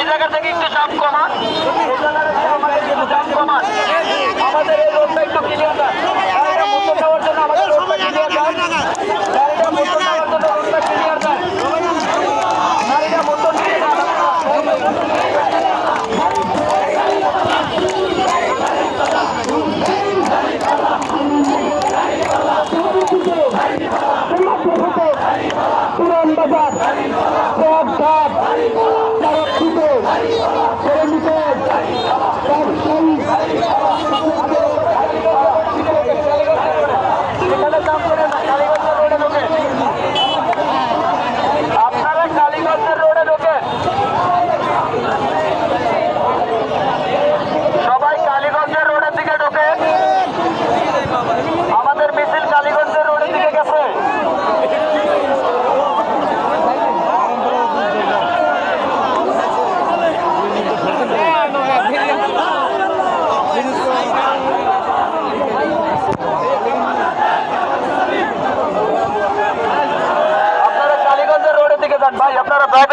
এই জায়গা থেকে একটু চাপ কমান, এই জায়গা থেকে আমাদের একটু চাপ কমান। আমাদের এই রোডটা একটু ক্লিয়ার দেন, গাড়িটা মুক্ত দেওয়ার জন্য আমাদের রোডটা ক্লিয়ার দেন, গাড়িটা মুক্ত দেওয়ার জন্য রোডটা ক্লিয়ার দেন, গাড়িটা মুক্ত দিয়ে দেন। আপনারা কালীগঞ্জের রোডে ঢোকেন, সবাই কালীগঞ্জের রোডের দিকে ঢোকেন। আমাদের মিছিল কালীগঞ্জের রোডের দিকে গেছে। আপনারা কালীগঞ্জের রোডের দিকে যান ভাই, আপনারা ব্যাক